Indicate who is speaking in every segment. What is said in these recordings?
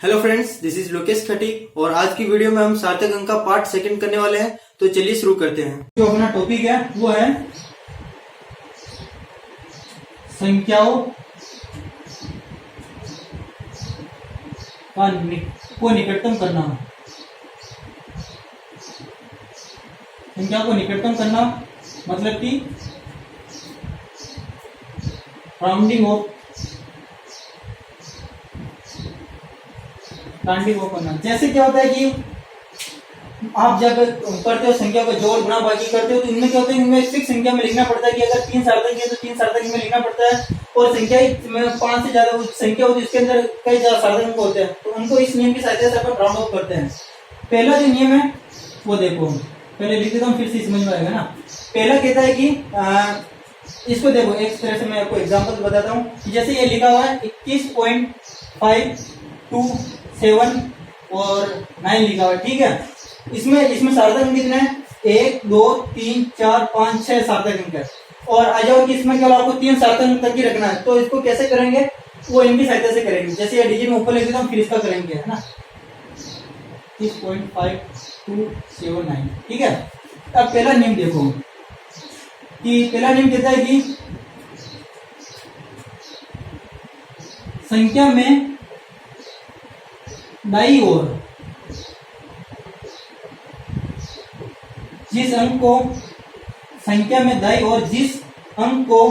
Speaker 1: Hello friends, this is Lokesh Khatik और आज की वीडियो में हम सार्थक अंक का पार्ट सेकंड करने वाले हैं। तो चलिए शुरू करते हैं।
Speaker 2: जो अपना टॉपिक है वो है संख्याओं को निकटतम करना। संख्या को निकटतम करना मतलब कि राउंडिंग ऑफ करना। जैसे क्या होता है कि आप जब करते हो संख्या को जोड़ गुणा भागी करते हो तो इनमें क्या होता है, इनमें एक फिक्स संख्या में लिखना पड़ता है कि अगर 3 सार्थक है तो 3 सार्थक में लिखना पड़ता है। और संख्या 5 से ज्यादा संख्या होती है इसके अंदर कई ज्यादा सार्थक होते हैं तो उनको इस नियम की सहायता से अपन राउंड ऑफ करते हैं। पहला जो नियम है वो देखो, पहले लिख देता हूँ फिर से समझ में आएगा ना। पहला कहता है कि इसको देखो, एक तरह से मैं आपको एग्जांपल बताता हूँ। जैसे ये लिखा हुआ है 21.527 और 9 लिखा हुआ है, ठीक है। इसमें सार्थक अंक कितने हैं? 1 2 3 4 5 6 सार्थक अंक है। और आ जाओ कि इसमें केवल आपको 3 सार्थक अंक तक ही रखना है। तो इसको कैसे करेंगे, वो इनकी सहायता से करेंगे। जैसे ये डिजिट में ऊपर लिख देता हूँ फिर इसका करेंगे, है ना। 21.5279, ठीक है। अब पहला नियम देखो कि पहला नियम कहता है कि संख्या में दाईं ओर जिस अंक को संख्या में दाईं ओर जिस अंक को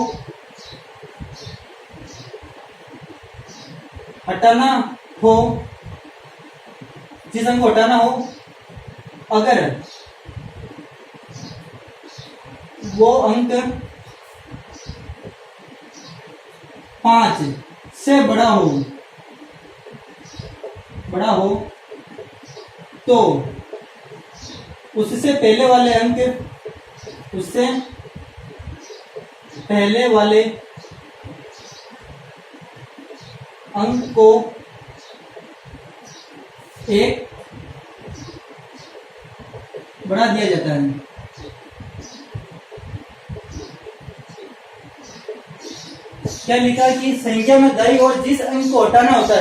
Speaker 2: हटाना हो, जिस अंक को हटाना हो, अगर वो अंक 5 से बड़ा हो तो उससे पहले वाले अंक को एक बढ़ा दिया जाता है। क्या लिखा है कि संख्या में दाईं ओर जिस अंक को हटाना होता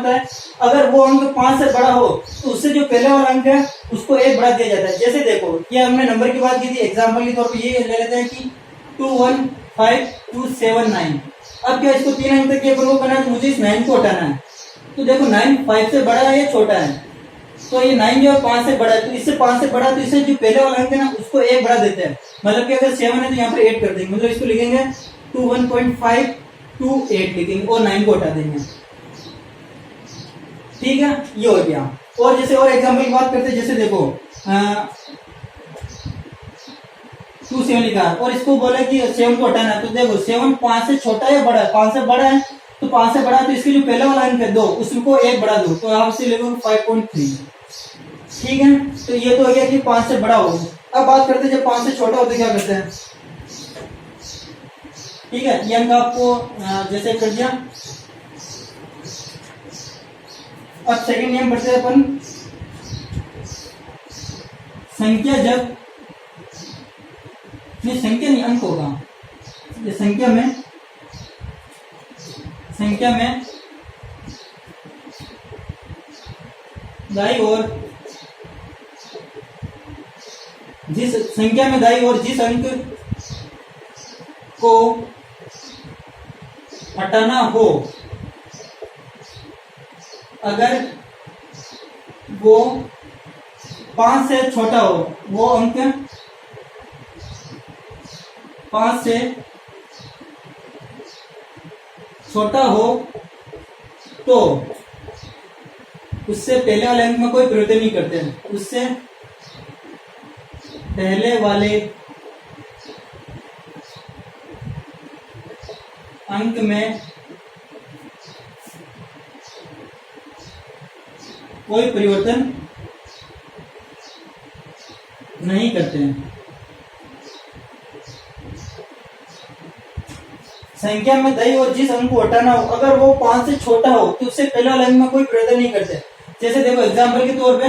Speaker 2: है, अगर वो अंक 5 से बड़ा हो तो उससे जो पहले वाला अंक है उसको 1 बढ़ा दिया जाता है। जैसे देखो, ये हमने नंबर की बात की थी, एग्जांपल के तौर पे ये ले लेते हैं कि 215279। अब क्या इसको 3 अंक तक ये प्रयोग करना है तो मुझे इस 9 को हटाना है। तो देखो 9 5 से बड़ा है या छोटा है, तो ये 9 जो है 5 से बड़ा है, तो इससे 5 से बड़ा, तो इससे जो पहले वाला अंक है ना उसको 1 बढ़ा देते हैं। मतलब कि अगर 7 है तो यहाँ पर 8 कर देंगे, मतलब इसको लिखेंगे 21.528 लिखेंगे और 9 को हटा देंगे, ठीक है। ये हो गया। और जैसे और एग्जांपल की बात करते हैं, जैसे देखो 27 लिखा है और इसको बोले कि 7 को हटाना है। तो देखो 7 5 से छोटा है बड़ा है? 5 से बड़ा है, तो 5 से बड़ा है तो इसके जो पहले वाला अंक है 2 उसको 1 बढ़ा दो, तो आप इसे लिखोगे 5.3, ठीक है। तो ये तो हो गया कि 5 से बड़ा हो। अब बात करते हैं जब 5 से छोटा होता है क्या करते हैं, ठीक है। ये अंक आपको जैसे कर दिया। अब सेकंड नियम पढ़ते हैं अपन। संख्या नहीं अंक होगा। ये संख्या में दाईं ओर जिस अंक को हटाना हो, अगर वो 5 से छोटा हो, वो अंक 5 से छोटा हो तो उससे पहले वाले अंक में कोई परिवर्तन नहीं करते हैं। उससे पहले वाले अंक में कोई परिवर्तन नहीं करते हैं। संख्या में दाईं ओर जिस अंक को हटाना हो, अगर वो 5 से छोटा हो तो उससे पहले वाले अंक में कोई परिवर्तन नहीं करते। जैसे देखो एग्जांपल के तौर पे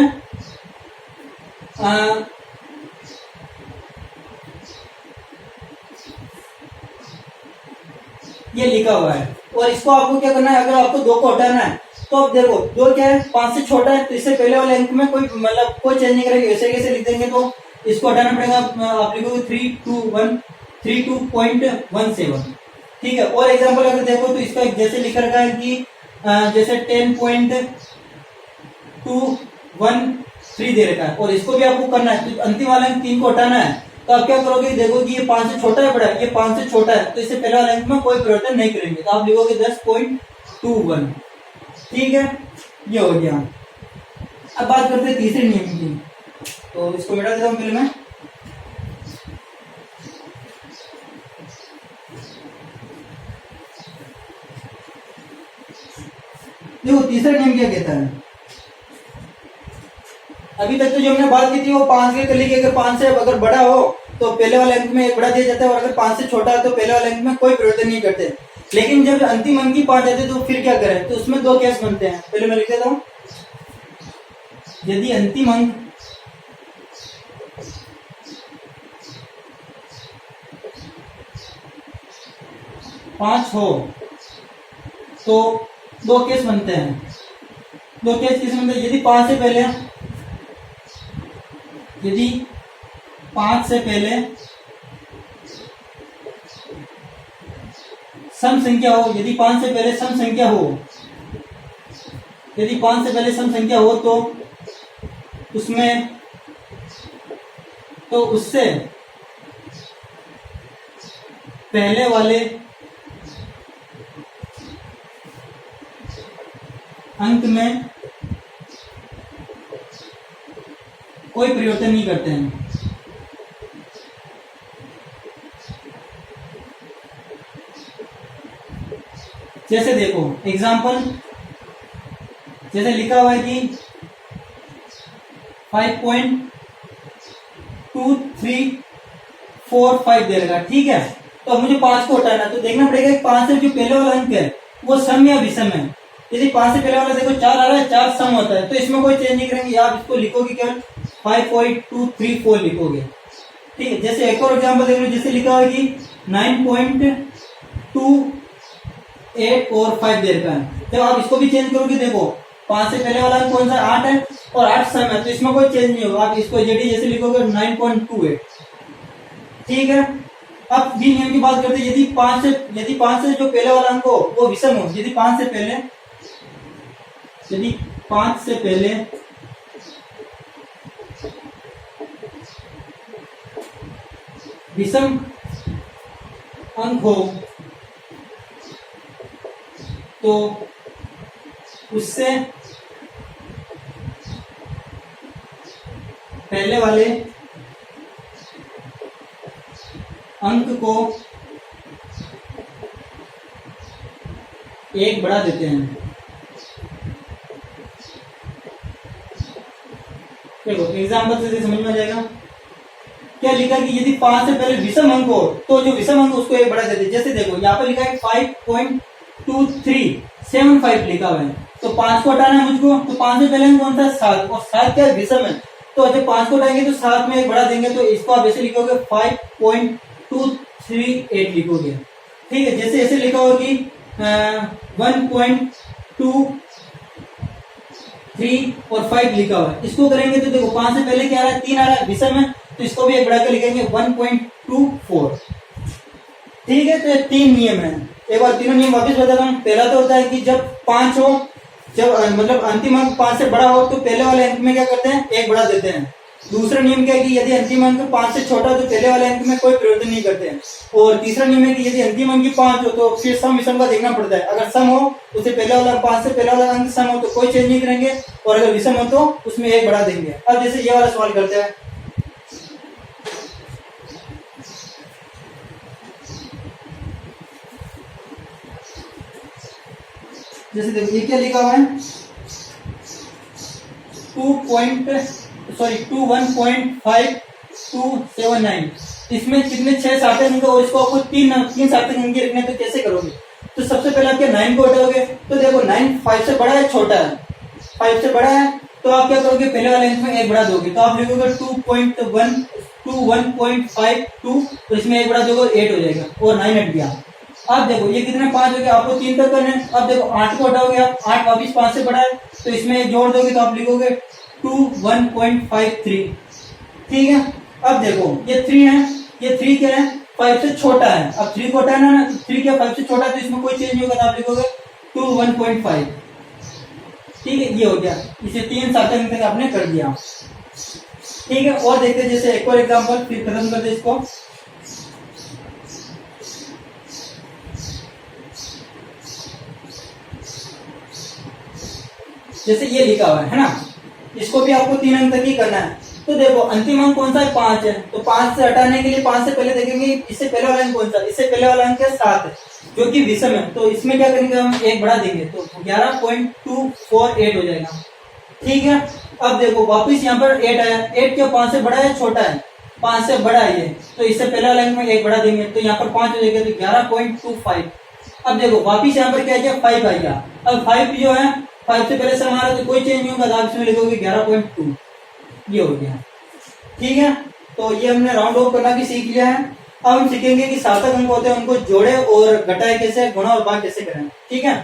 Speaker 2: ये लिखा हुआ है और इसको आपको क्या करना है, अगर आपको 2 को हटाना है तो अब देखो दो क्या है, 5 से छोटा है, तो इससे पहले वाले अंक में कोई मतलब कोई चेंज नहीं करेंगे, ऐसे कैसे लिख देंगे, तो इसको हटाना पड़ेगा। आप लिखोगे 3217, ठीक है। और एग्जाम्पल अगर देखो तो इसका जैसे लिखा रखा है कि जैसे 10.213 दे रखा है, और इसको भी आपको करना है, तो अंतिम वाला अंक 3 को हटाना है। तो आप क्या करोगे, देखो कि ये 5 से छोटा है बड़ा है, ये 5 से छोटा है, तो इससे पहले वाले अंक में कोई परिवर्तन नहीं करेंगे, तो आप लिखोगे 10.21, ठीक है, ये हो गया। अब बात करते हैं तीसरे नियम की, तो इसको मिटा देता हूं पहले मैं। देखो तीसरा नियम क्या कहता है, अभी तक तो जो हमने बात की थी वो 5 के कली की, अगर 5 से अगर बड़ा हो तो पहले वाले अंक में एक बड़ा दिया जाता है, और अगर 5 से छोटा है तो पहले वाले अंक में कोई परिवर्तन नहीं करते। लेकिन जब अंतिम अंक की 5 आते तो फिर क्या करें, तो उसमें 2 केस बनते हैं। पहले मैं लिख देता हूं, यदि अंतिम अंक पांच हो तो 2 केस बनते हैं। 2 केस किस बनते हैं, यदि 5 से पहले सम संख्या हो, यदि 5 से पहले सम संख्या हो, तो उससे पहले वाले अंक में कोई परिवर्तन नहीं करते हैं। जैसे देखो एग्जाम्पल, जैसे लिखा हुआ है कि 5.2345 दे रखा, ठीक है। तो अब मुझे 5 को हटाना है, तो देखना पड़ेगा कि 5 से जो पहले वाला अंक है वो सम या विषम है। यदि 5 से पहले वाला देखो 4 आ रहा है, 4 सम होता है, तो इसमें कोई चेंज नहीं करेंगे, आप इसको लिखोगे केवल 5.234 लिखोगे, ठीक है। जैसे एक और एग्जाम्पल देख लो, जैसे लिखा हुआ है कि 9.2845 दे रखा है। जब आप इसको भी चेंज करोगे, देखो 5 से पहले वाला अंक कौन सा, 8 है, और 8 सम है, तो इसमें कोई चेंज नहीं होगा, आप इसको जैसे लिखोगे 9.28, ठीक है। अब बी नियम की बात करते हैं, यदि 5 से जो पहले वाला अंक हो वो विषम हो, यदि 5 से पहले विषम अंक हो तो उससे पहले वाले अंक को 1 बढ़ा देते हैं। देखो एग्जाम्पल से समझ में आ जाएगा। क्या लिखा कि यदि 5 से पहले विषम अंक हो तो जो विषम अंक उसको 1 बढ़ा देते हैं। जैसे देखो यहाँ पर लिखा है 5.2375 लिखा हुआ है, तो 5 को हटाना है मुझको, तो 5 से पहले अंक कौन सा, 7, और 7 क्या है, विषम है, तो जब 5 को हटाएंगे तो 7 में 1 बढ़ा देंगे, तो इसको आप ऐसे लिखोगे 5.238 लिखोगे, ठीक है। जैसे ऐसे लिखा होगा कि 1.23 और 5 लिखा हुआ है, इसको करेंगे तो देखो 5 से पहले क्या आ रहा है, 3 आ रहा है, विषम है, तो इसको भी 1 बढ़ाकर लिखेंगे 1.24, ठीक है। तो ये 3 नियम है। एक बार तीनों नियम वापस बताता हूँ। पहला तो होता है कि जब 5 हो, जब मतलब अंतिम अंक 5 से बड़ा हो तो पहले वाले अंक में क्या करते हैं, 1 बढ़ा देते हैं। दूसरा नियम क्या है कि यदि अंतिम अंक 5 से छोटा हो तो पहले वाले अंक में कोई परिवर्तन नहीं करते हैं। और तीसरा नियम है कि यदि अंतिम अंक 5 हो तो फिर सम विषम का देखना पड़ता है। अगर सम हो तो उससे पहले वाला 5 से पहले वाला अंक सम हो तो कोई चेंज नहीं करेंगे, और अगर विषम हो तो उसमें 1 बढ़ा देंगे। अब जैसे ये वाला सवाल करते हैं, जैसे देखो ये क्या लिखा हुआ है, 21.5279, इसमें कितने 6 सार्थक अंक और इसको आपको 3 सार्थक अंक रखने, तो कैसे करोगे। तो सबसे पहले आप क्या 9 को हटाओगे, तो देखो 9 5 से बड़ा है छोटा है, 5 से बड़ा है, तो आप क्या करोगे, पहले वाले अंक में 1 बढ़ा दोगे, तो आप लिखोगे 21.52, तो इसमें 1 बढ़ा दोगे 8 हो जाएगा, और 9 हट गया। अब देखो ये कितने 5 हो गया, आपको 3 तक करना है। अब देखो 8 को हटाओगे आप, 8 वापिस 5 से बड़ा है, तो इसमें जोड़ दोगे तो आप लिखोगे 2 1.53। ठीक है, अब देखो ये 3 है, ये 3 क्या है 5 से छोटा है। अब 3 को हटाना ना, 3 क्या 5 से छोटा है, तो इसमें कोई चेंज नहीं होगा, तो आप लिखोगे 2 1.5। ठीक है, ये हो गया, इसे 3 सार्थक अंक तक आपने कर दिया। ठीक है, और देखते हैं जैसे एक और एग्जांपल, फिर खत्म कर दे इसको। जैसे ये लिखा हुआ है ना, इसको भी आपको 3 अंक तक ही करना है। तो देखो अंतिम अंक कौन सा है 5 है, तो 5 से हटाने के लिए 5 से पहले देखेंगे इससे पहले वाला अंक कौन सा, इससे पहले वाला अंक है 7 है जो कि विषम है। तो इसमें क्या करेंगे हम, एक बढ़ा देंगे तो 11.248 हो जाएगा। ठीक है, अब देखो वापिस यहाँ पर 8 आया, 8 क्या 5 से बड़ा है छोटा है, 5 से बड़ा है ये, तो इससे पहले वाले अंक में एक बढ़ा देंगे तो यहाँ पर 5 हो जाएगा, तो 11.25। अब देखो वापिस यहाँ पर क्या आ गया 5 आ गया। अब 5 जो है 5 से पहले से हमारा तो कोई चेंज नहीं होगा, आप इसमें लिखोगे 11.2, ये हो गया। ठीक है, तो ये हमने राउंड ऑफ करना भी सीख लिया है। अब हम सीखेंगे कि सार्थक अंक होते हैं उनको जोड़े और घटाए कैसे, गुणा और भाग कैसे करें। ठीक है,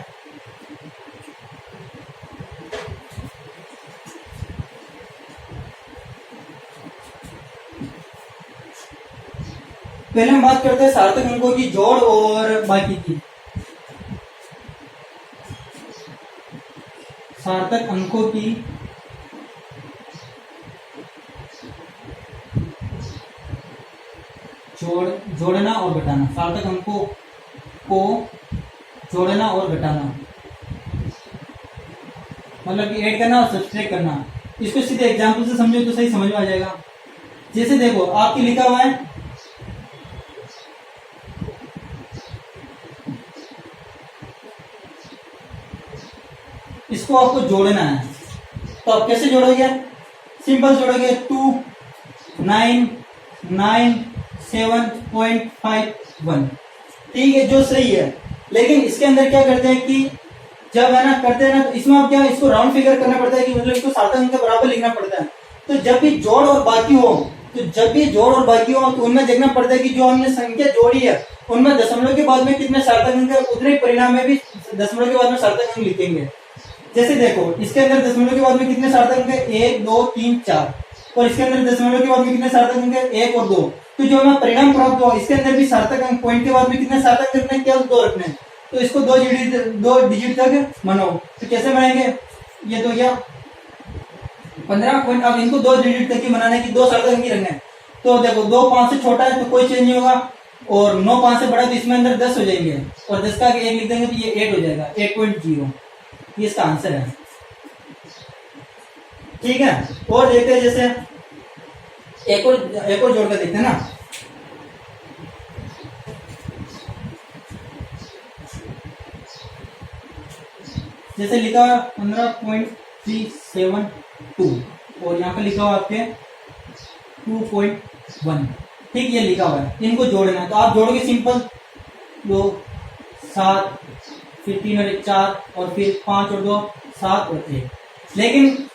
Speaker 2: पहले हम बात करते हैं सार्थक अंकों की जोड़ और बाकी की। सार्थक अंकों की जोड़ना और घटाना, सार्थक अंकों को जोड़ना और घटाना, मतलब कि ऐड करना और सब्सट्रैक्ट करना। इसको सीधे एग्जांपल से समझो तो सही समझ में आ जाएगा। जैसे देखो आपकी लिखा हुआ है इसको आपको जोड़ना है, तो आप कैसे जोड़ोगे, सिंपल जोड़ोगे 2 9 9 7.51। ठीक है, जो सही है, लेकिन इसके अंदर क्या करते हैं कि जब है ना करते हैं ना, तो इसमें आप क्या इसको राउंड फिगर करना पड़ता है कि मतलब इसको सार्थक अंक के बराबर लिखना पड़ता है। तो जब भी जोड़ और बाकी हो, तो उनमें देखना पड़ता है कि जो हमने संख्या जोड़ी है उनमें दशमलव के बाद में कितने सार्थक अंक है, उतने ही परिणाम में भी दशमलव के बाद में सार्थक अंक लिखेंगे। जैसे देखो इसके अंदर दशमलव के बाद में कितने सार्थक अंक है, 1 2 3 4, और इसके अंदर दशमलव के बाद में कितने सार्थक अंक है, 1 और 2। तो जो हमें परिणाम प्राप्त हुआ इसके अंदर भी सार्थक अंक पॉइंट के बाद में कितने सार्थक रखने हैं, केवल 2 रखने हैं। तो इसको 2 डिजिट तक मनाओ। तो कैसे बनाएंगे, ये तो गया 15 पॉइंट। अब इनको 2 डिजिट तक ही बनाने की 2 सार्थक अंक ही रखने हैं। तो देखो 2 5 से छोटा है तो कोई चेंज नहीं होगा, और 9 5 से बड़ा है तो इसमें अंदर 10 हो जाएंगे, और 10 का 1 लिख देंगे तो ये 8 हो जाएगा, 8.0। ये इसका आंसर है। ठीक है, और देखते हैं जैसे एक और जोड़ कर देखते हैं ना। जैसे लिखा 15.372 और यहाँ पे लिखा हुआ आपके 2.1। ठीक, ये लिखा हुआ है, इनको जोड़ना है। तो आप जोड़ोगे सिंपल 2 7, फिर 3 और 1 4, और फिर 5 और 2 7 और 1। लेकिन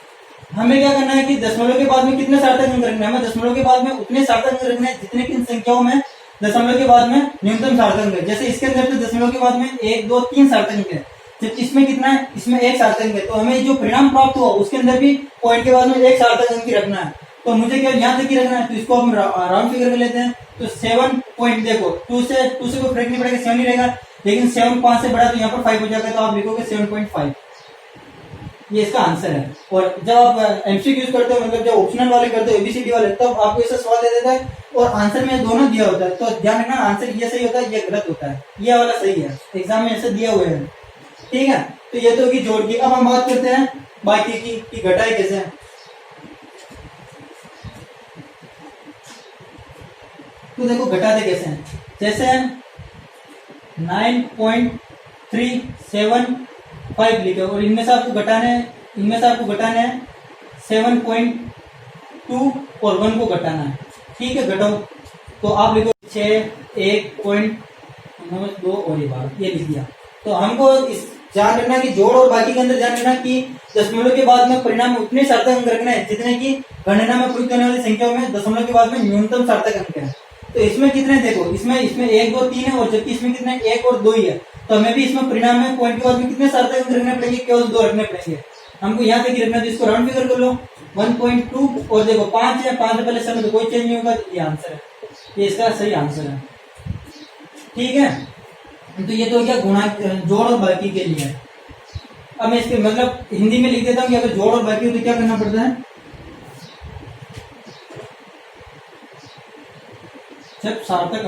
Speaker 2: हमें क्या करना है कि दशमलव के बाद में कितने सार्थक अंक रखने हैं, हमें दशमलव के बाद में उतने सार्थक अंक रखने हैं जितने की संख्याओं में दशमलव के बाद में न्यूनतम सार्थक अंक है। जैसे इसके अंदर तो दशमलव के बाद में 1 2 3 सार्थक अंक है, जब इसमें कितना है, इसमें 1 सार्थक अंक है। तो हमें जो परिणाम प्राप्त हुआ उसके अंदर भी पॉइंट के बाद में 1 सार्थक अंक ही रखना है। तो मुझे क्या यहाँ तक ही रखना है, तो इसको हम राउंड फिगर में लेते हैं। तो 7 पॉइंट, देखो 2 से कोई फर्क नहीं पड़ेगा, 7 ही रहेगा, लेकिन 7 5 से बड़ा तो यहाँ पर 5 हो जाएगा, तो आप लिखोगे 7.5। ये इसका आंसर है। और जब आप एमसीक्यू यूज करते हो, मतलब जब ऑप्शनल वाले करते हो एबीसीडी वाले, तब आपको ऐसा सवाल दे देता है और आंसर में दोनों दिया होता है। तो ध्यान रखना, आंसर ये सही होता है, ये गलत होता है, ये वाला सही है, एग्जाम में ऐसे दिए हुए हैं। ठीक है, तो ये तो की जोड़ की। अब हम बात करते हैं बाकी की घटाई कैसे है। तो देखो घटाते कैसे हैं, जैसे 9.375 लिखे और इनमें से आपको घटाने हैं 7.2 और 1 को घटाना है। ठीक है, घटाओ तो आप लिखो 6 1.92 और ये लिख दिया। तो हमको इस ध्यान रखना कि जोड़ और बाकी के अंदर ध्यान रखना कि दशमलव के बाद में परिणाम में उतने सार्थक अंक रखने हैं जितने की गणना में प्रयुक्त होने वाली संख्याओं में दशमलव के बाद में न्यूनतम सार्थक अंक है। तो इसमें कितने देखो, इसमें 1 2 3 है, और जबकि इसमें कितने 1 और 2 ही है। तो हमें भी इसमें परिणाम में पॉइंट के बाद में कितने सार्थक अंक रखने पड़ेंगे, केवल 2 रखने पड़ेंगे। हमको यहाँ तक ही रखना, तो इसको राउंड फिगर कर लो 1.2, और देखो 5 है, 5 से पहले समय तो कोई चेंज नहीं होगा, तो ये आंसर है, ये इसका सही आंसर है। ठीक है, तो ये तो क्या गुणा, जोड़ और बाकी के लिए। अब मैं इसके मतलब हिंदी में लिख देता हूँ कि अगर जोड़ और बाकी हो तो क्या करना पड़ता है। जब सार्थक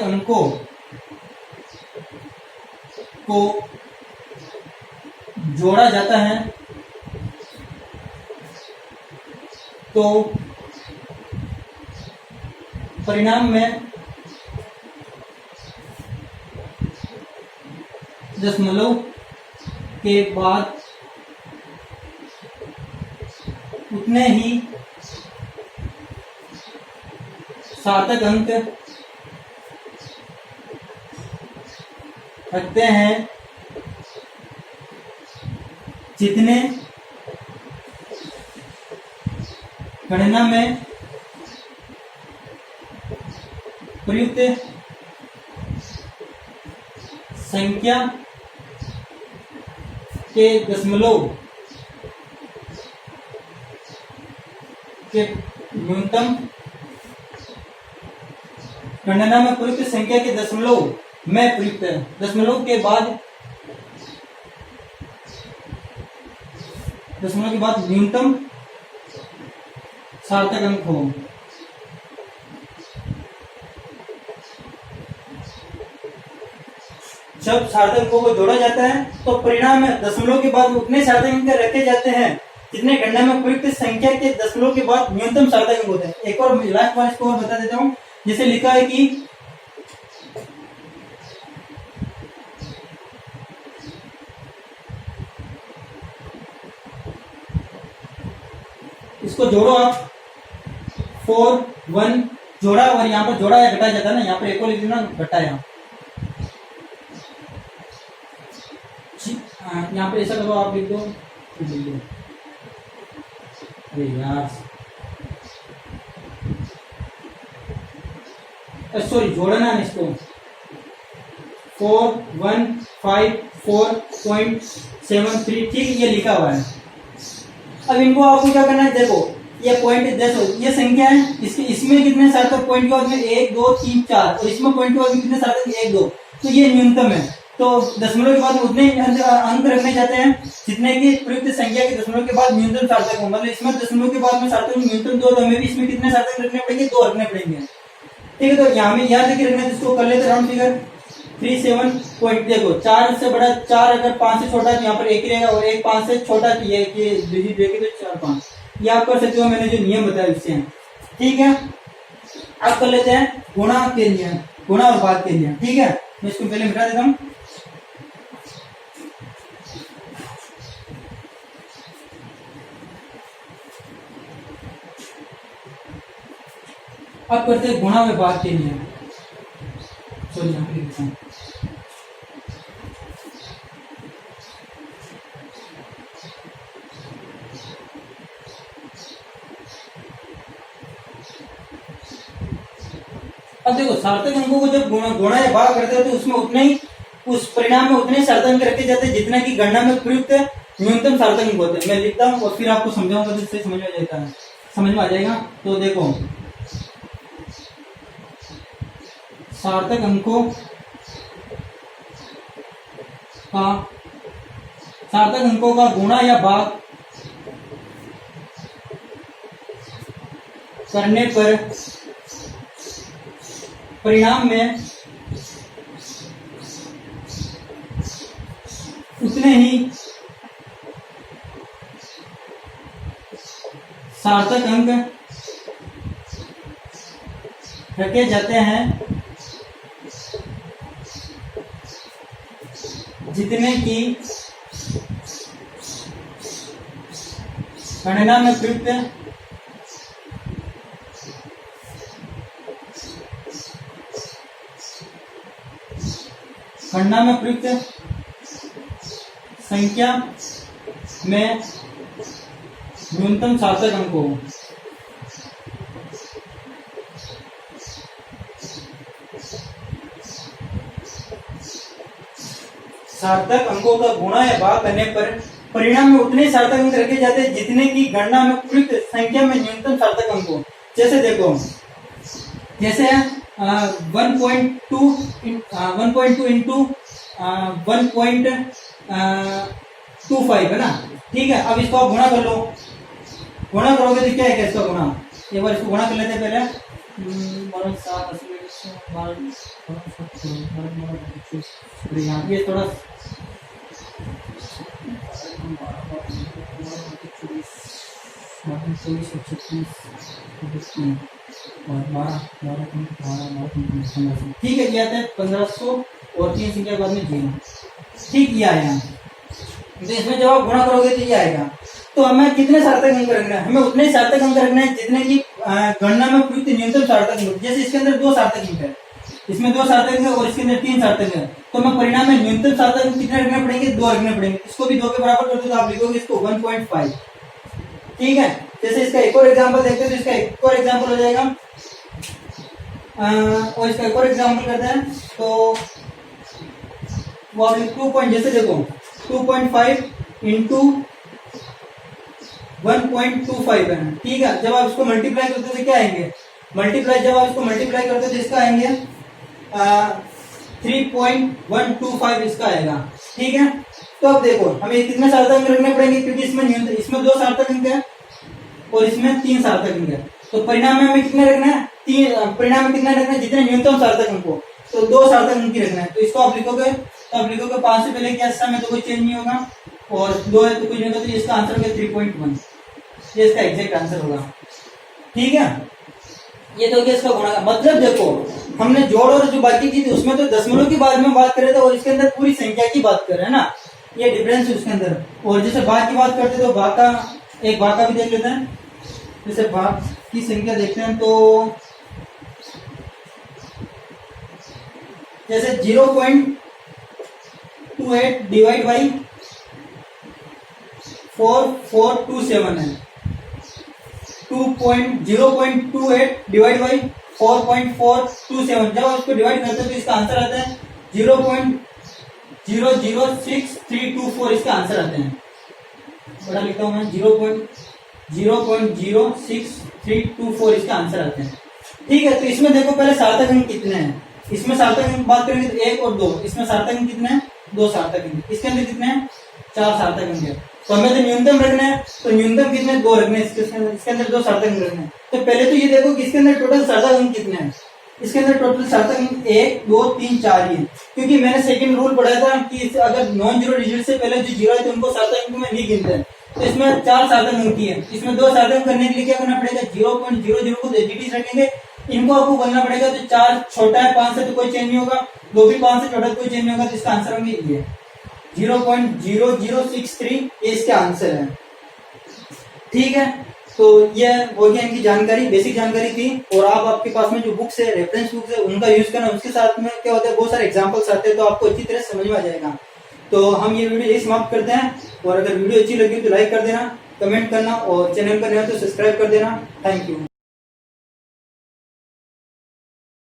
Speaker 2: अंकों को जोड़ा जाता है तो परिणाम में दशमलव के बाद उतने ही सार्थक अंक रखते हैं जितने गणना में प्रयुक्त संख्या के दशमलव के न्यूनतम, गणना में प्रयुक्त संख्या के दशमलव में प्रयुक्त दशमलव के बाद न्यूनतम सार्थक अंक हो। जब सार्थक अंकों को जोड़ा जाता है तो परिणाम में दशमलव के बाद उतने सार्थक अंक रखे जाते हैं जितने गणना में प्रयुक्त संख्या के दशमलव के बाद न्यूनतम सार्थक अंक होते हैं। एक और लास्ट बार इसको और बता देता हूं, जैसे लिखा है कि इसको जोड़ो आप, 4 1 जोड़ा, और यहाँ पर जोड़ा या घटाया जाता है ना, यहाँ पर एक और लिख देना घटाया। यहाँ पे ऐसा करो, आप लिख दो, अरे यार सॉरी जोड़ना है इसको, 4154.73, ठीक है, ये लिखा हुआ है। अब इनको आपको क्या करना है, देखो ये पॉइंट देखो, ये संख्या है, इसमें कितने सार्थक पॉइंट के बाद में 1 2 3 4, और इसमें पॉइंट के बाद में कितने सार्थक 1 2, तो ये न्यूनतम है। तो दशमलव के बाद उतने अंक रखने जाते हैं जितने की प्रयुक्त संख्या के दशमलव के बाद न्यूनतम सार्थक हो। मतलब इसमें दशमलव के बाद में सार्थक न्यूनतम 2, तो हमें भी इसमें कितने सार्थक रखने पड़ेंगे, 2 रखने पड़ेंगे। ठीक है, तो यहाँ में याद रखिए रखना, इसको कर लेते राउंड फिगर 37 पॉइंट। देखो 4 से बड़ा 4 अगर 5 से छोटा तो यहाँ पर 1 रहेगा, और 1 5 से छोटा तो ये डिजिट देखे तो 4 5, ये आप कर सकते हो, मैंने जो नियम बताया उससे। ठीक है, अब कर लेते हैं गुणा के लिए, गुणा और भाग के लिए। ठीक है, मैं इसको पहले मिटा देता हूँ। अब करते हैं गुणा व भाग के लिए। सॉरी, यहाँ पे लिखता हूँ। अब देखो सार्थक अंकों को जब गुणा या भाग करते हैं तो उसमें उतने ही, उस परिणाम में उतने सार्थक अंक रखे जाते हैं जितना की गणना में प्रयुक्त न्यूनतम सार्थक अंक होते हैं। मैं लिखता हूँ और फिर आपको समझाऊंगा, जिससे समझ में आ जाता है, समझ में आ जाएगा। तो देखो सार्थक अंकों का गुणा या भाग करने पर परिणाम में उतने ही सार्थक अंक रखे जाते हैं जितने की गणना में प्रयुक्त संख्या में न्यूनतम सार्थक अंक हो। सार्थक अंकों का गुणा या भाग करने पर परिणाम में उतने ही सार्थक अंक रखे जाते हैं जितने की गणना में प्रयुक्त संख्या में न्यूनतम सार्थक अंक हो। जैसे देखो, जैसे 1.2 इंटू 1.25 है ना, ठीक है। अब इसको आप गुणा कर लो, गुणा करोगे तो क्या है, इसका गुणा, एक बार इसको गुणा कर लेते हैं पहले। ये थोड़ा ठीक है, किया था 1500 और 3 संख्या बाद में 0, ठीक किया है। तो इसमें जब आप गुणा करोगे तो ये आएगा। तो हमें कितने सार्थक अंक रखना है, हमें उतने सार्थक अंक रखना है जितने की गणना में प्रयुक्त न्यूनतम सार्थक अंक। जैसे इसके अंदर 2 सार्थक अंक है, इसमें 2 सार्थक अंक है और इसके अंदर 3 सार्थक है, तो हमें परिणाम में न्यूनतम सार्थक अंक कितने रखने पड़ेंगे, 2 रखने पड़ेंगे। इसको भी 2 के बराबर कर दो तो आप लिखोगे इसको 1.5, ठीक है। जैसे इसका एक और एग्जाम्पल देखते हैं, तो इसका एक और एग्जाम्पल हो जाएगा, और इसका एक और एग्जाम्पल करते हैं। तो वो आप 2 जैसे देखो 2.5 इंटू 1.25 है, ठीक है। जब आप इसको मल्टीप्लाई करते हो तो क्या आएंगे, जब आप इसको मल्टीप्लाई करते हो तो इसका आएंगे 3.125 इसका आएगा, ठीक है। तो अब देखो हमें कितने सार्थक अंक रखने पड़ेंगे, क्योंकि इसमें 2 सार्थक अंक है और इसमें 3 सार्थक अंक है। तो परिणाम में हमें कितने रखना है, परिणाम में कितना रखना है, जितने न्यूनतम सार्थक अंक हो, तो 2 सार्थक अंक ही रखना है। तो इसको आप लिखोगे, तो आप लिखोगे 5 से पहले क्या में तो कोई चेंज नहीं होगा, और 2 है तो कुछ नहीं होगा, तो इसका आंसर होगा 3.1, ये इसका एग्जैक्ट आंसर होगा, ठीक है। ये तो इसका गुणा, मतलब देखो हमने जोड़ और जो बाकी की थी उसमें तो दशमलव की बारे में बात कर रहे थे, और इसके अंदर पूरी संख्या की बात कर रहे हैं ना, ये डिफरेंस है उसके अंदर। और जैसे भाग की बात करते तो भाग का भी देख लेते हैं। जैसे भाग की संख्या देखते हैं तो जैसे 0.28 डिवाइड बाई 4427 है, 0.28 डिवाइड बाई 4.427। जब आप इसको डिवाइड करते हैं तो इसका आंसर आता है 0.006324, इसका आंसर आते हैं। बड़ा लिखता हूं मैं, 0.06324 इसका आंसर आते हैं, ठीक है। तो इसमें देखो पहले सार्थक अंक कितने हैं, इसमें सार्थक अंक बात करेंगे तो 1 और 2, इसमें सार्थक अंक कितने हैं, 2 सार्थक अंक। इसके अंदर कितने हैं, 4 सार्थक अंक है। तो हमें तो न्यूनतम रखना है, तो न्यूनतम कितने, 2 रखने हैं इसके अंदर 2 सार्थक अंक रखने हैं। तो पहले तो ये देखो कि इसके अंदर टोटल सार्थक अंक कितने हैं, इसके अंदर टोटल सार्थक अंक 1 2 3 4 ही है, क्योंकि मैंने सेकंड रूल पढ़ा था कि अगर नॉन जीरो डिजिट से पहले जो जीरो है तो उनको सार्थक अंक में नहीं गिनते हैं। तो इसमें 4 सार्थक अंक की है, इसमें 2 सार्थक अंक करने के लिए क्या करना पड़ेगा, 0.00 को एजिटीज रखेंगे, इनको आपको करना पड़ेगा। तो 4 छोटा है 5 से तो कोई चेंज नहीं होगा, 2 भी 5 से छोटा तो कोई चेंज नहीं होगा, तो इसका आंसर होंगे ये 0.0063, ये इसका आंसर है, ठीक है। तो ये हो गया इनकी जानकारी, बेसिक जानकारी थी। और आप आपके पास में जो बुक्स है, रेफरेंस बुक्स है, उनका यूज करना, उसके साथ में क्या होता है बहुत सारे एग्जांपल्स आते हैं, तो आपको अच्छी तरह समझ में आ जाएगा। तो हम ये वीडियो यही समाप्त करते हैं, और अगर वीडियो अच्छी लगी तो लाइक कर देना, कमेंट करना, और चैनल पर नया तो सब्सक्राइब कर देना। Thank you.